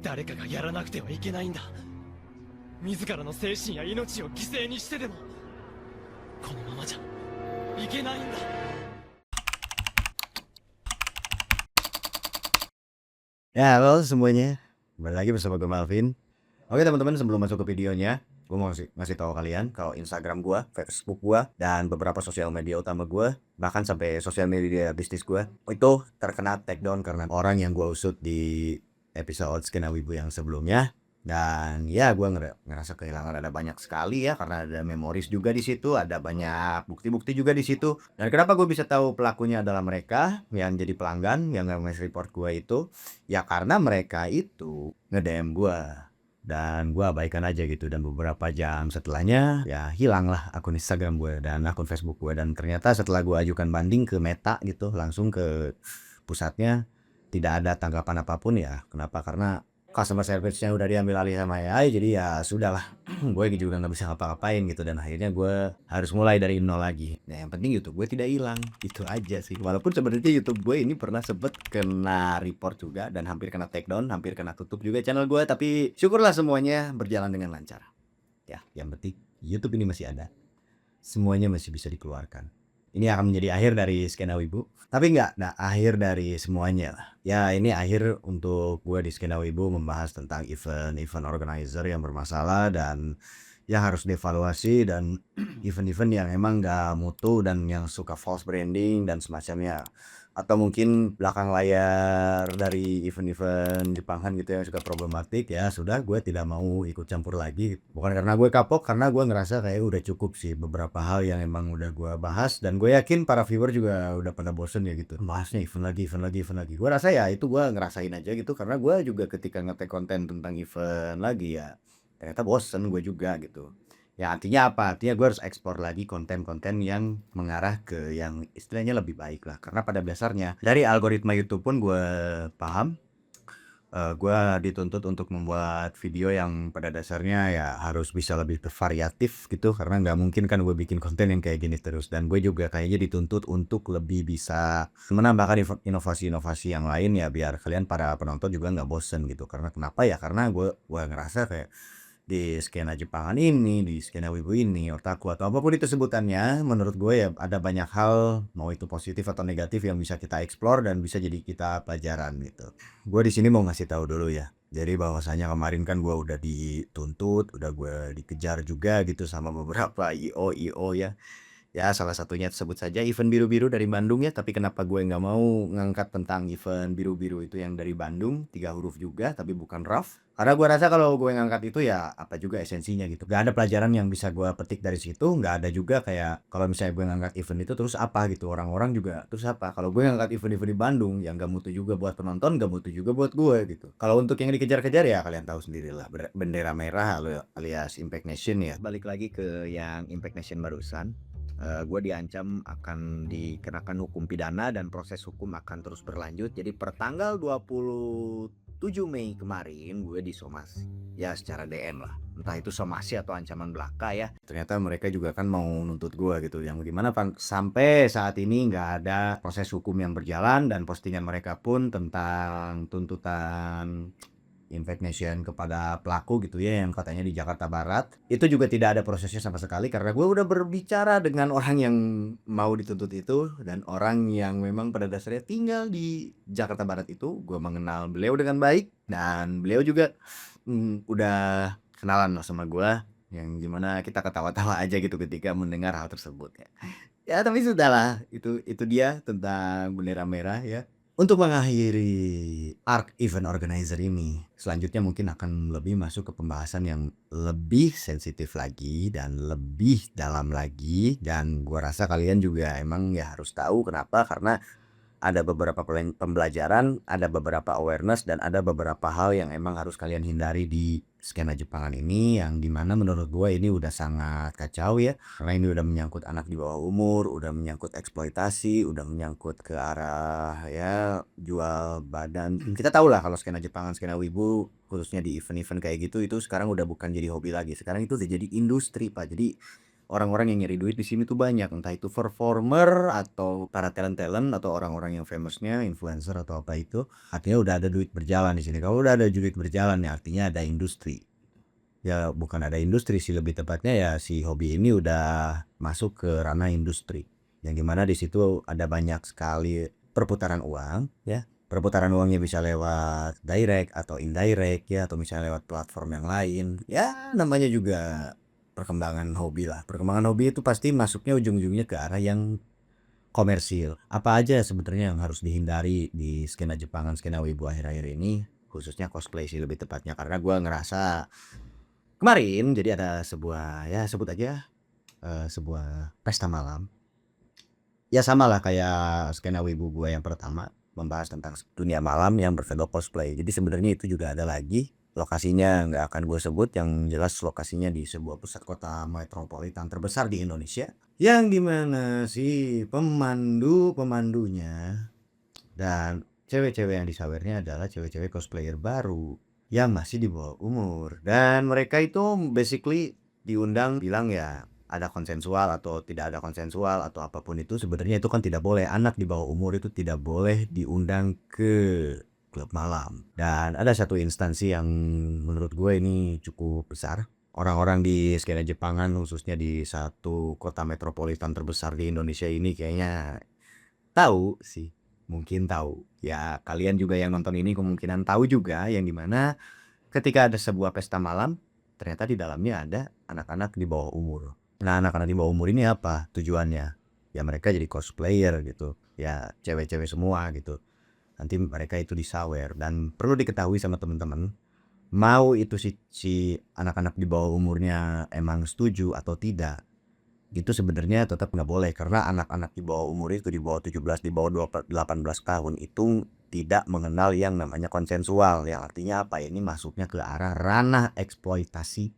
誰かがやらなくてはいけないんだ。自らの精神や命を犠牲にしてでもこのままじゃいけないんだ。Ya, halo semuanya. Kembali lagi bersama gue Malvin. Oke teman-teman, sebelum masuk ke videonya, gue mau ngasih tahu kalian kalau Instagram gue, Facebook gue, dan beberapa sosial media utama gue, bahkan sampai sosial media bisnis gue, itu terkena takedown karena orang yang gue usut di episode Skena Wibu yang sebelumnya. Dan ya gue ngerasa kehilangan ada banyak sekali ya, karena ada memoris juga di situ, ada banyak bukti-bukti juga di situ. Dan kenapa gue bisa tahu pelakunya adalah mereka yang jadi pelanggan yang nge report gue itu? Ya karena mereka itu nge-DM gue dan gue abaikan aja gitu, dan beberapa jam setelahnya ya hilang lah akun Instagram gue dan akun Facebook gue. Dan ternyata setelah gue ajukan banding ke Meta gitu, langsung ke pusatnya, tidak ada tanggapan apapun. Ya kenapa? Karena customer service-nya udah diambil alih sama AI, jadi ya sudahlah. Gue juga nggak bisa ngapa-ngapain gitu, dan akhirnya gue harus mulai dari nol lagi. Nah yang penting YouTube gue tidak hilang, itu aja sih. Walaupun sebenarnya YouTube gue ini pernah sempet kena report juga dan hampir kena takedown, hampir kena tutup juga channel gue, tapi syukurlah semuanya berjalan dengan lancar. Ya yang penting YouTube ini masih ada, semuanya masih bisa dikeluarkan. Ini akan menjadi akhir dari Skena Wibu, tapi enggak, nah akhir dari semuanya lah. Ya ini akhir untuk gue di Skena Wibu membahas tentang event organizer yang bermasalah dan yang harus dievaluasi, dan event-event yang emang gak mutu dan yang suka false branding dan semacamnya. Atau mungkin belakang layar dari event-event Jepangan gitu yang suka problematik. Ya sudah, gue tidak mau ikut campur lagi. Bukan karena gue kapok, karena gue ngerasa kayak udah cukup sih beberapa hal yang emang udah gue bahas. Dan gue yakin para viewer juga udah pada bosen ya gitu, bahasnya event lagi. Gue rasa ya itu gue ngerasain aja gitu, karena gue juga ketika nge-take konten tentang event lagi ya ternyata bosen gue juga gitu. Ya artinya apa? Artinya gue harus ekspor lagi konten-konten yang mengarah ke yang istilahnya lebih baik lah. Karena pada dasarnya dari algoritma YouTube pun gue paham, gue dituntut untuk membuat video yang pada dasarnya ya harus bisa lebih variatif gitu. Karena nggak mungkin kan gue bikin konten yang kayak gini terus. Dan gue juga kayaknya dituntut untuk lebih bisa menambahkan inovasi-inovasi yang lain ya, biar kalian para penonton juga nggak bosen gitu. Karena kenapa ya? Karena gue ngerasa kayak di skena Jepangan ini, di skena wibu ini, otaku atau apapun itu sebutannya, menurut gue ya ada banyak hal, mau itu positif atau negatif, yang bisa kita explore dan bisa jadi kita pelajaran gitu. Gue di sini mau ngasih tahu dulu ya. Jadi bahwasanya kemarin kan gue udah dituntut, udah gue dikejar juga gitu sama beberapa IO ya. Ya salah satunya sebut saja event biru-biru dari Bandung ya. Tapi kenapa gue nggak mau ngangkat tentang event biru-biru itu yang dari Bandung, 3 huruf juga tapi bukan RAF? Karena gue rasa kalau gue ngangkat itu ya apa juga esensinya gitu. Gak ada pelajaran yang bisa gue petik dari situ. Gak ada juga kayak kalau misalnya gue ngangkat event itu terus apa gitu. Orang-orang juga terus apa. Kalau gue ngangkat event-event di Bandung yang gak mutu juga buat penonton, gak mutu juga buat gue gitu. Kalau untuk yang dikejar-kejar ya kalian tahu sendirilah. Bendera merah alias Impact Nation ya. Balik lagi ke yang Impact Nation barusan. Gue diancam akan dikenakan hukum pidana dan proses hukum akan terus berlanjut. Jadi per tanggal 27 Mei kemarin gue disomasi ya secara DM lah, entah itu somasi atau ancaman belaka ya. Ternyata mereka juga kan mau nuntut gue gitu, yang gimana sampai saat ini nggak ada proses hukum yang berjalan, dan postingan mereka pun tentang tuntutan Impact Nation kepada pelaku gitu ya, yang katanya di Jakarta Barat, itu juga tidak ada prosesnya sama sekali. Karena gue udah berbicara dengan orang yang mau dituntut itu, dan orang yang memang pada dasarnya tinggal di Jakarta Barat itu. Gue mengenal beliau dengan baik, dan beliau juga udah kenalan loh sama gue, yang gimana kita ketawa-tawa aja gitu ketika mendengar hal tersebut ya. Ya tapi sudahlah, itu dia tentang bendera merah ya. Untuk mengakhiri arc event organizer ini, selanjutnya mungkin akan lebih masuk ke pembahasan yang lebih sensitif lagi dan lebih dalam lagi. Dan gua rasa kalian juga emang ya harus tahu kenapa, karena ada beberapa pembelajaran, ada beberapa awareness, dan ada beberapa hal yang emang harus kalian hindari di skena Jepangan ini, yang dimana menurut gue ini udah sangat kacau ya. Karena ini udah menyangkut anak di bawah umur, udah menyangkut eksploitasi, udah menyangkut ke arah ya jual badan. Kita tahu lah kalau skena Jepangan, skena wibu, khususnya di event-event kayak gitu, itu sekarang udah bukan jadi hobi lagi. Sekarang itu udah jadi industri, Pak. Jadi orang-orang yang nyari duit di sini tuh banyak, entah itu performer atau para talent-talent atau orang-orang yang famous-nya, influencer atau apa itu. Artinya udah ada duit berjalan di sini. Kalau udah ada duit berjalan ya artinya ada industri. Ya bukan ada industri sih, lebih tepatnya ya si hobi ini udah masuk ke ranah industri. Yang dimana di situ ada banyak sekali perputaran uang ya. Perputaran uangnya bisa lewat direct atau indirect ya, atau misalnya lewat platform yang lain. Ya namanya juga perkembangan hobi lah. Perkembangan hobi itu pasti masuknya ujung-ujungnya ke arah yang komersil. Apa aja sebenarnya yang harus dihindari di skena Jepangan, skena wibu akhir-akhir ini, khususnya cosplay sih lebih tepatnya, karena gua ngerasa kemarin jadi ada sebuah ya sebut aja sebuah pesta malam. Ya sama lah kayak skena wibu gua yang pertama, membahas tentang dunia malam yang berkedok cosplay. Jadi sebenarnya itu juga ada lagi, lokasinya nggak akan gue sebut, yang jelas lokasinya di sebuah pusat kota metropolitan terbesar di Indonesia, yang dimana si pemandunya dan cewek-cewek yang disawernya adalah cewek-cewek cosplayer baru yang masih di bawah umur, dan mereka itu basically diundang bilang ya ada konsensual atau tidak ada konsensual atau apapun itu, sebenarnya itu kan tidak boleh. Anak di bawah umur itu tidak boleh diundang ke klub malam. Dan ada satu instansi yang menurut gue ini cukup besar. Orang-orang di skena Jepangan khususnya di satu kota metropolitan terbesar di Indonesia ini kayaknya tahu sih. Mungkin tahu. Ya kalian juga yang nonton ini kemungkinan tahu juga, yang dimana ketika ada sebuah pesta malam ternyata di dalamnya ada anak-anak di bawah umur. Nah anak-anak di bawah umur ini apa tujuannya? Ya mereka jadi cosplayer gitu. Ya cewek-cewek semua gitu. Nanti mereka itu disawer, dan perlu diketahui sama teman-teman, mau itu si anak-anak di bawah umurnya emang setuju atau tidak, itu sebenarnya tetap nggak boleh, karena anak-anak di bawah umur itu di bawah 17, di bawah 18 tahun itu tidak mengenal yang namanya konsensual, yang artinya apa, ini masuknya ke arah ranah eksploitasi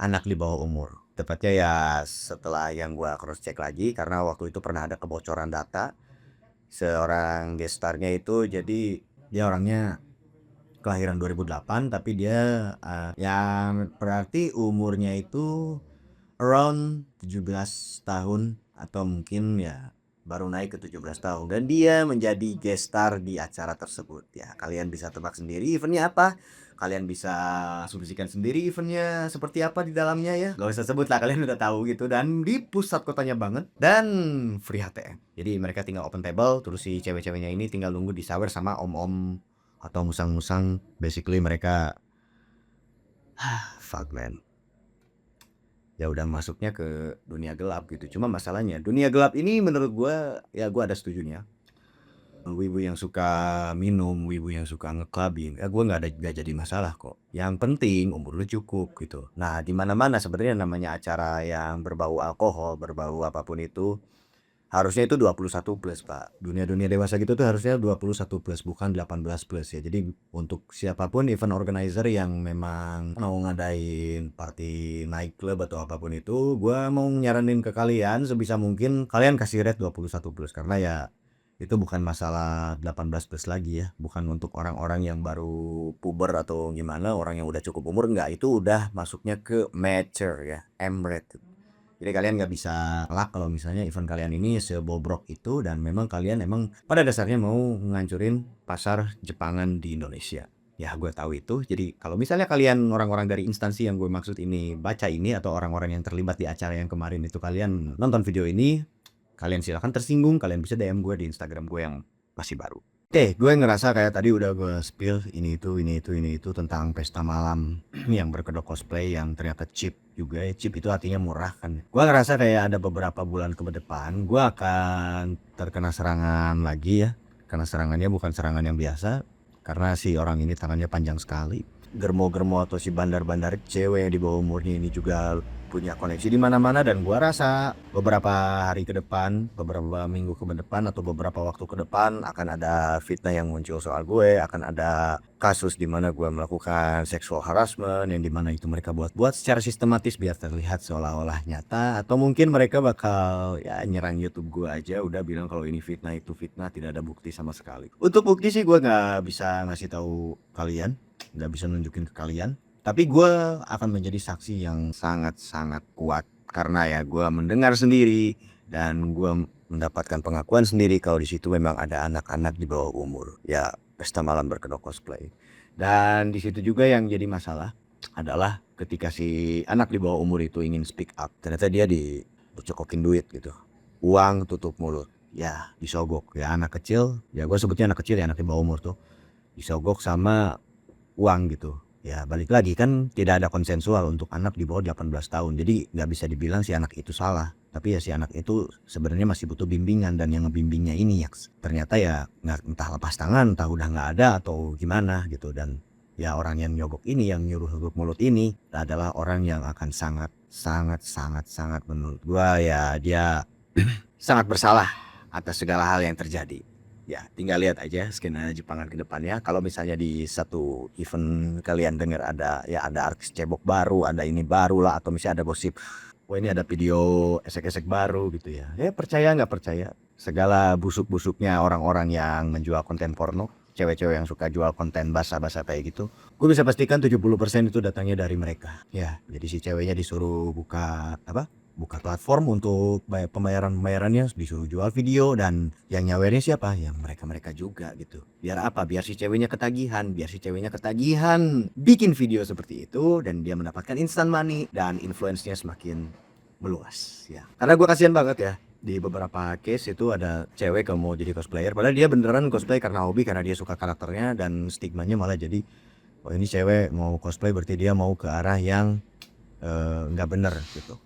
anak di bawah umur. Tepatnya ya setelah yang gua cross check lagi, karena waktu itu pernah ada kebocoran data seorang gestarnya itu, jadi dia orangnya kelahiran 2008 tapi dia yang berarti umurnya itu around 17 tahun atau mungkin ya baru naik ke 17 tahun, dan dia menjadi guest star di acara tersebut. Ya kalian bisa tebak sendiri eventnya apa, kalian bisa asumsikan sendiri eventnya seperti apa di dalamnya ya, gak usah sebut lah, kalian udah tahu gitu, dan di pusat kotanya banget, dan free HTM. Jadi mereka tinggal open table, terus si cewek-ceweknya ini tinggal nunggu disawer sama om-om atau musang-musang. Basically mereka fuck man, ya udah masuknya ke dunia gelap gitu. Cuma masalahnya dunia gelap ini menurut gue, ya gue ada setujunya. Wibu yang suka minum, wibu yang suka nge-clubbing, ya gue nggak jadi masalah kok. Yang penting umur lu cukup gitu. Nah di mana-mana sebenarnya namanya acara yang berbau alkohol, berbau apapun itu, harusnya itu 21 plus pak. Dunia-dunia dewasa gitu tuh harusnya 21 plus, bukan 18 plus ya. Jadi untuk siapapun event organizer yang memang mau ngadain party night club atau apapun itu, gua mau nyaranin ke kalian sebisa mungkin kalian kasih rate 21 plus, karena ya itu bukan masalah 18 plus lagi ya. Bukan untuk orang-orang yang baru puber atau gimana, orang yang udah cukup umur, enggak, itu udah masuknya ke mature ya, M-rated. Jadi kalian nggak bisa ngelak kalau misalnya event kalian ini sebobrok itu, dan memang kalian emang pada dasarnya mau ngancurin pasar Jepangan di Indonesia. Ya gue tahu itu. Jadi kalau misalnya kalian orang-orang dari instansi yang gue maksud ini baca ini, atau orang-orang yang terlibat di acara yang kemarin itu, kalian nonton video ini, kalian silakan tersinggung, kalian bisa DM gue di Instagram gue yang masih baru. Oke, gue ngerasa kayak tadi udah gue spill ini itu tentang pesta malam yang berkedok cosplay yang ternyata cheap juga ya. Cheap itu artinya murah kan. Gue ngerasa kayak ada beberapa bulan ke depan gue akan terkena serangan lagi ya. Karena serangannya bukan serangan yang biasa, karena si orang ini tangannya panjang sekali. Germo-germo atau si bandar-bandar cewek di bawah umurnya ini juga punya koneksi di mana-mana, dan gua rasa beberapa hari ke depan, beberapa minggu ke depan atau beberapa waktu ke depan akan ada fitnah yang muncul soal gue, akan ada kasus di mana gue melakukan sexual harassment yang dimana itu mereka buat-buat secara sistematis biar terlihat seolah-olah nyata, atau mungkin mereka bakal ya nyerang YouTube gue aja, udah bilang kalau ini fitnah, itu fitnah, tidak ada bukti sama sekali. Untuk bukti sih gue nggak bisa ngasih tahu kalian, nggak bisa nunjukin ke kalian. Tapi gue akan menjadi saksi yang sangat-sangat kuat karena ya gue mendengar sendiri dan gue mendapatkan pengakuan sendiri kalau di situ memang ada anak-anak di bawah umur. Ya, pesta malam berkedok cosplay. Dan di situ juga yang jadi masalah adalah ketika si anak di bawah umur itu ingin speak up, ternyata dia dicokokin duit gitu. Uang tutup mulut. Ya, disogok. Ya anak kecil, ya gue sebutnya anak kecil ya, anak di bawah umur tuh. Disogok sama uang gitu. Ya balik lagi kan tidak ada konsensual untuk anak di bawah 18 tahun. Jadi nggak bisa dibilang si anak itu salah. Tapi ya si anak itu sebenarnya masih butuh bimbingan, dan yang ngebimbingnya ini ya ternyata ya nggak, entah lepas tangan, entah udah nggak ada atau gimana gitu. Dan ya orang yang nyogok ini, yang nyuruh tutup mulut ini adalah orang yang akan sangat menurut gua ya dia sangat bersalah atas segala hal yang terjadi. Ya, tinggal lihat aja skena Jepangan ke depannya. Kalau misalnya di satu event kalian dengar ada artis cebok baru, ada ini baru lah, atau misalnya ada gosip, wah ini ada video esek-esek baru gitu ya. Ya percaya nggak percaya, segala busuk-busuknya orang-orang yang menjual konten porno, cewek-cewek yang suka jual konten basa-basa kayak gitu, gue bisa pastikan 70% itu datangnya dari mereka. Ya, jadi si ceweknya disuruh buka platform untuk pembayarannya, disuruh jual video, dan yang nyawernya siapa? Ya mereka juga gitu. Biar apa? Biar si ceweknya ketagihan, bikin video seperti itu dan dia mendapatkan instant money dan influence-nya semakin meluas ya. Karena gue kasihan banget ya, di beberapa case itu ada cewek yang mau jadi cosplayer padahal dia beneran cosplay karena hobi, karena dia suka karakternya, dan stigmanya malah jadi, oh ini cewek mau cosplay berarti dia mau ke arah yang nggak bener gitu.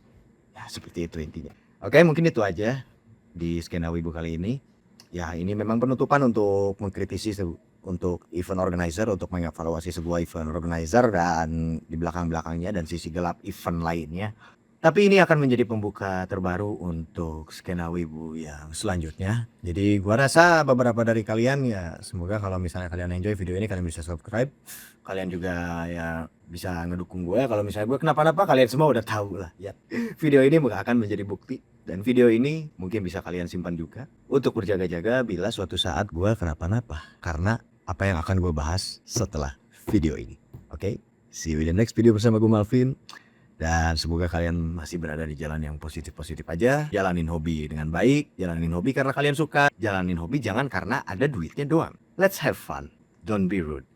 Ya seperti itu intinya. Oke, mungkin itu aja di skena wibu kali ini. Ya ini memang penutupan untuk mengkritisi untuk event organizer, untuk mengevaluasi sebuah event organizer dan di belakang-belakangnya dan sisi gelap event lainnya. Tapi ini akan menjadi pembuka terbaru untuk skena wibu yang selanjutnya. Jadi gua rasa beberapa dari kalian ya, semoga kalau misalnya kalian enjoy video ini, kalian bisa subscribe. Kalian juga ya bisa ngedukung gue. Kalau misalnya gue kenapa-napa, kalian semua udah tahu lah ya. Video ini akan menjadi bukti, dan video ini mungkin bisa kalian simpan juga untuk berjaga-jaga bila suatu saat gue kenapa-napa, karena apa yang akan gue bahas setelah video ini. Oke, see you in the next video bersama gue Malvin. Dan semoga kalian masih berada di jalan yang positif-positif aja. Jalanin hobi dengan baik, jalanin hobi karena kalian suka, jalanin hobi jangan karena ada duitnya doang. Let's have fun, don't be rude.